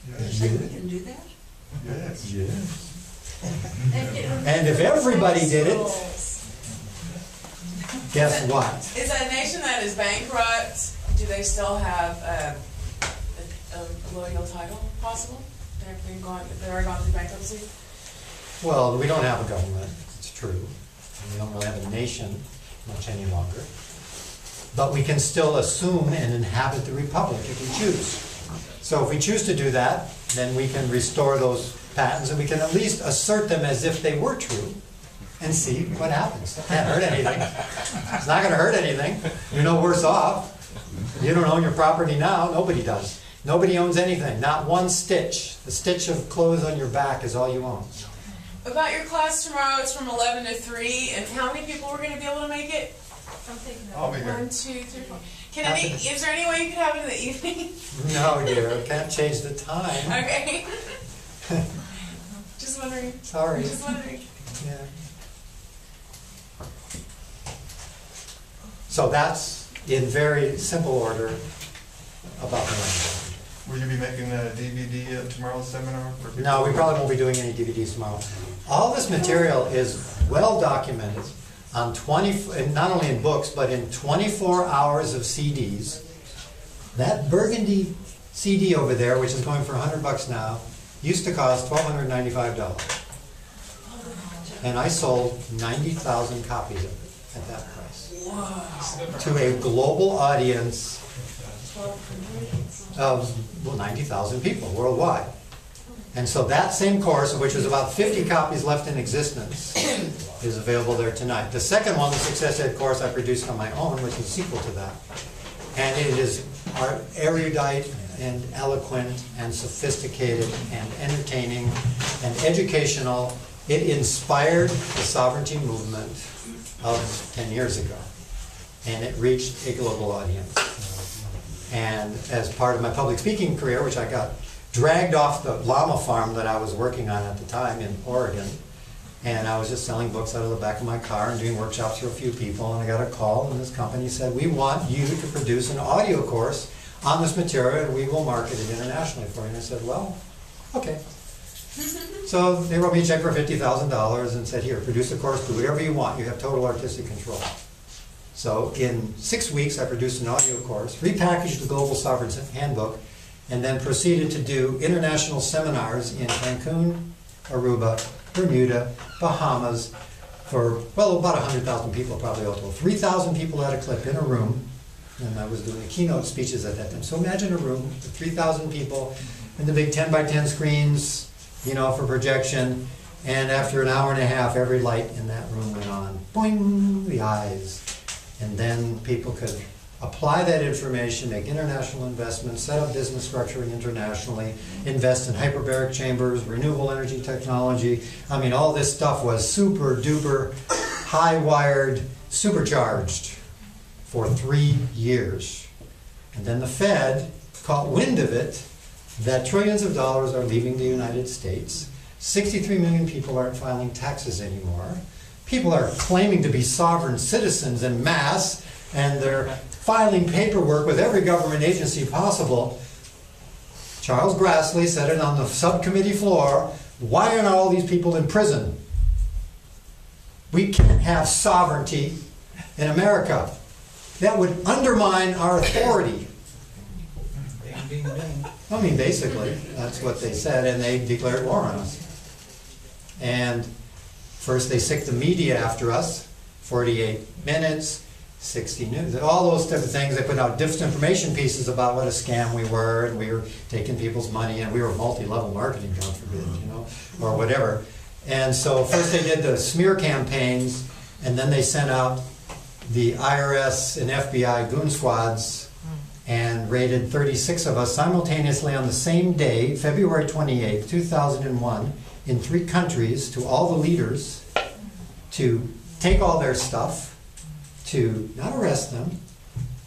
Yes. We can do that? Yes. Yes. And if everybody did it, guess what? Is a nation that is bankrupt, do they still have a colonial title possible? They're gone through bankruptcy? Well, we don't have a government, it's true. We don't really have a nation much any longer. But we can still assume and inhabit the republic if we choose. So if we choose to do that, then we can restore those patents and we can at least assert them as if they were true and see what happens. It can't hurt anything. It's not going to hurt anything. You're no worse off. You don't own your property now. Nobody does. Nobody owns anything. Not one stitch. The stitch of clothes on your back is all you own. About your class tomorrow, it's from 11 to 3, and how many people are going to be able to make it? I'm thinking I'll be here. 1, 2, 3, 4. Is there any way you could have it in the evening? No, dear. I can't change the time. Okay. Just wondering. Sorry. Just wondering. Yeah. So that's in very simple order about the language. Will you be making a DVD of tomorrow's seminar? for people? No, we probably won't be doing any DVDs tomorrow. All this material is well documented on not only in books, but in 24 hours of CDs. That burgundy CD over there, which is going for $100 now, used to cost $1,295. And I sold 90,000 copies of it at that price. Wow. To a global audience of, well, 90,000 people worldwide. And so that same course, of which was about 50 copies left in existence, is available there tonight. The second one, the Success Ed course, I produced on my own, which is sequel to that. And it is erudite and eloquent and sophisticated and entertaining and educational. It inspired the sovereignty movement of 10 years ago. And it reached a global audience. And as part of my public speaking career, which I got dragged off the llama farm that I was working on at the time in Oregon, and I was just selling books out of the back of my car and doing workshops for a few people, and I got a call, and this company said, we want you to produce an audio course on this material, and we will market it internationally for you. And I said, well, okay. So they wrote me a check for $50,000 and said, here, produce a course, do whatever you want. You have total artistic control. So in 6 weeks, I produced an audio course, repackaged the Global Sovereign Handbook, and then proceeded to do international seminars in Cancun, Aruba, Bermuda, Bahamas, for, well, about 100,000 people probably all told. 3,000 people at a clip in a room, and I was doing keynote speeches at that time. So imagine a room with 3,000 people, and the big 10 by 10 screens, you know, for projection, and after an hour and a half, every light in that room went on. Boing, the eyes. And then people could apply that information, make international investments, set up business structuring internationally, invest in hyperbaric chambers, renewable energy technology. I mean, all this stuff was super duper, high-wired, supercharged for 3 years. And then the Fed caught wind of it, that trillions of dollars are leaving the United States. 63 million people aren't filing taxes anymore. People are claiming to be sovereign citizens en masse, and they're filing paperwork with every government agency possible. Charles Grassley said it on the subcommittee floor, why aren't all these people in prison? We can't have sovereignty in America. That would undermine our authority. I mean, basically, that's what they said, and they declared war on us. And first they sicked the media after us, 48 minutes, 60 News, all those type of things. They put out disinformation pieces about what a scam we were, and we were taking people's money, and we were multi-level marketing, God forbid, you know, or whatever. And so first they did the smear campaigns, and then they sent out the IRS and FBI goon squads and raided 36 of us simultaneously on the same day, February 28, 2001, in 3 countries, to all the leaders, to take all their stuff, to not arrest them,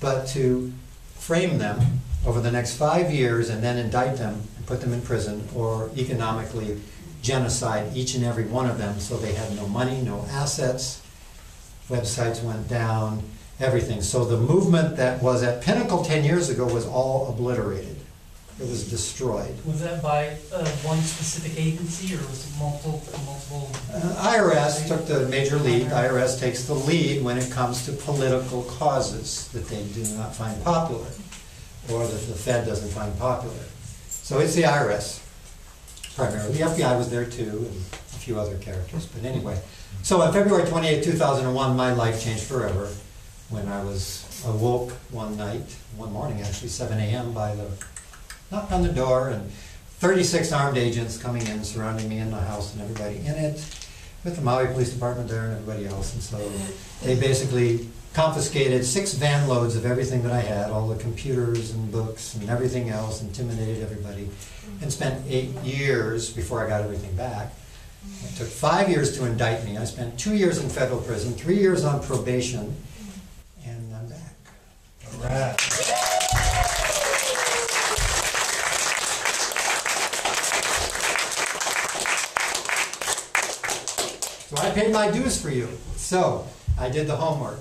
but to frame them over the next 5 years and then indict them and put them in prison, or economically genocide each and every one of them, so they had no money, no assets, websites went down, everything. So the movement that was at pinnacle 10 years ago was all obliterated. It was destroyed. Was that by one specific agency, or was it multiple? IRS took the major lead. IRS takes the lead when it comes to political causes that they do not find popular, or that the Fed doesn't find popular. So it's the IRS, primarily. The FBI was there too, and a few other characters, but anyway. So on February 28, 2001, my life changed forever when I was awoke one morning actually, 7 a.m. by the knock on the door, and 36 armed agents coming in, surrounding me in my house and everybody in it, with the Maui Police Department there and everybody else. And so they basically confiscated 6 van loads of everything that I had, all the computers and books and everything else, intimidated everybody, and spent 8 years before I got everything back. It took 5 years to indict me. I spent 2 years in federal prison, 3 years on probation, and I'm back. All right. So I paid my dues for you. So I did the homework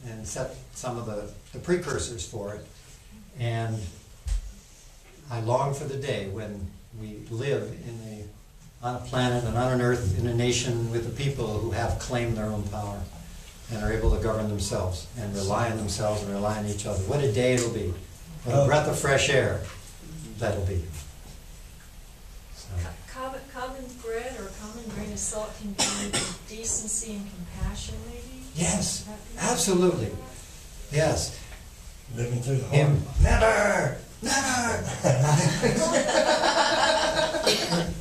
and set some of the precursors for it. And I long for the day when we live on a planet and on an earth, in a nation with a people who have claimed their own power and are able to govern themselves and rely on themselves and rely on each other. What a day it'll be. What a breath of fresh air that'll be. So. Common bread or common grain of salt can be decency and compassion, maybe? Yes, absolutely. Yes. Living through the hard. Never!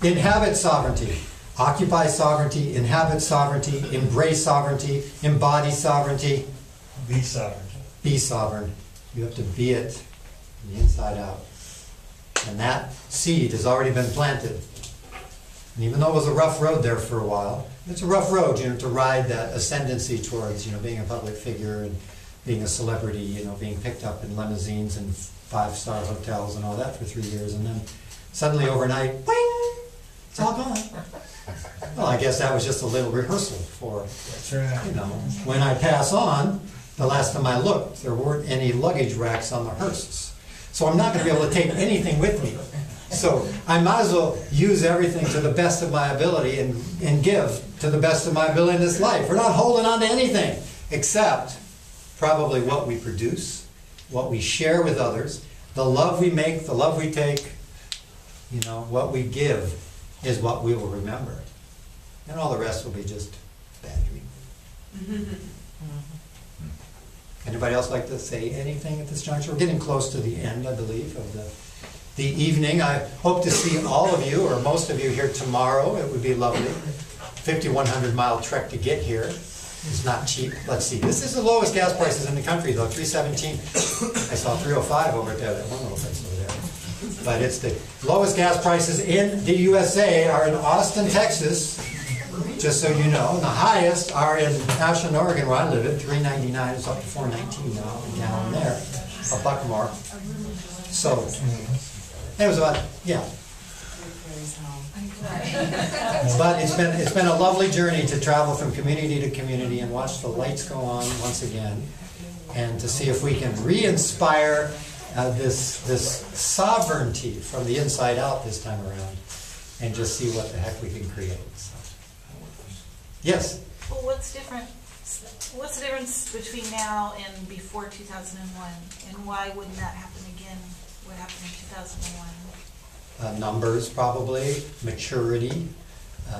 Inhabit sovereignty. Occupy sovereignty, inhabit sovereignty, embrace sovereignty, embody sovereignty. Be sovereign. Be sovereign. You have to be it from the inside out. And that seed has already been planted. And even though it was a rough road there for a while, it's a rough road, to ride that ascendancy towards, being a public figure and being a celebrity, being picked up in limousines and 5-star hotels and all that for 3 years, and then suddenly overnight, boing, it's all gone. Well, I guess that was just a little rehearsal for, That's right. when I pass on. The last time I looked, there weren't any luggage racks on the hearses. So I'm not going to be able to take anything with me. So I might as well use everything to the best of my ability and give to the best of my ability in this life. We're not holding on to anything except probably what we produce, what we share with others, the love we make, the love we take, what we give is what we will remember. And all the rest will be just bad dream. Anybody else like to say anything at this juncture? We're getting close to the end, I believe, of the evening. I hope to see all of you, or most of you, here tomorrow. It would be lovely. 5,100-mile trek to get here. It's not cheap. Let's see. This is the lowest gas prices in the country, though. $3.17. I saw $3.05 over there. That one little place over there. But it's the lowest gas prices in the USA are in Austin, Texas, just so you know. And the highest are in Ashland, Oregon, where I live at $3.99. It's up to $4.19 now, a gallon there. A buck more. So it was about, yeah. But it's been a lovely journey to travel from community to community and watch the lights go on once again, and to see if we can re-inspire this sovereignty from the inside out this time around, and just see what the heck we can create. So. Yes? Well, what's the difference between now and before 2001, and why wouldn't that happen again? What happened in 2001? Numbers, probably, maturity,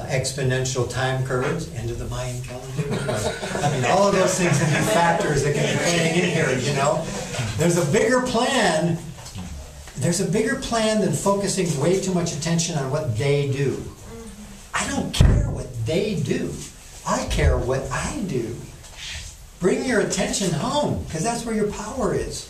exponential time curves, end of the Mayan calendar. I mean, all of those things can be factors that can be playing in here, There's a bigger plan. There's a bigger plan than focusing way too much attention on what they do. I don't care what they do. I care what I do. Bring your attention home, because that's where your power is.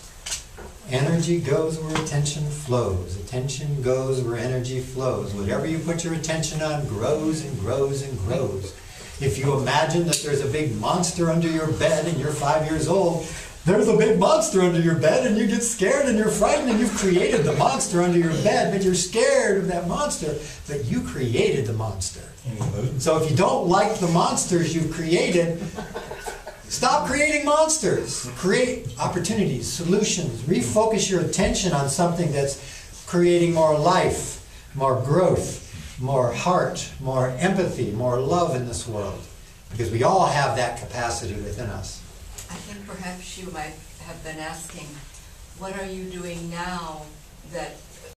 Energy goes where attention flows. Attention goes where energy flows. Whatever you put your attention on grows and grows and grows. If you imagine that there's a big monster under your bed and you're 5 years old, there's a big monster under your bed and you get scared and you're frightened and you've created the monster under your bed, but you're scared of that monster, but you created the monster. So if you don't like the monsters you've created, stop creating monsters. Create opportunities, solutions. Refocus your attention on something that's creating more life, more growth, more heart, more empathy, more love in this world. Because we all have that capacity within us. I think perhaps you might have been asking, what are you doing now that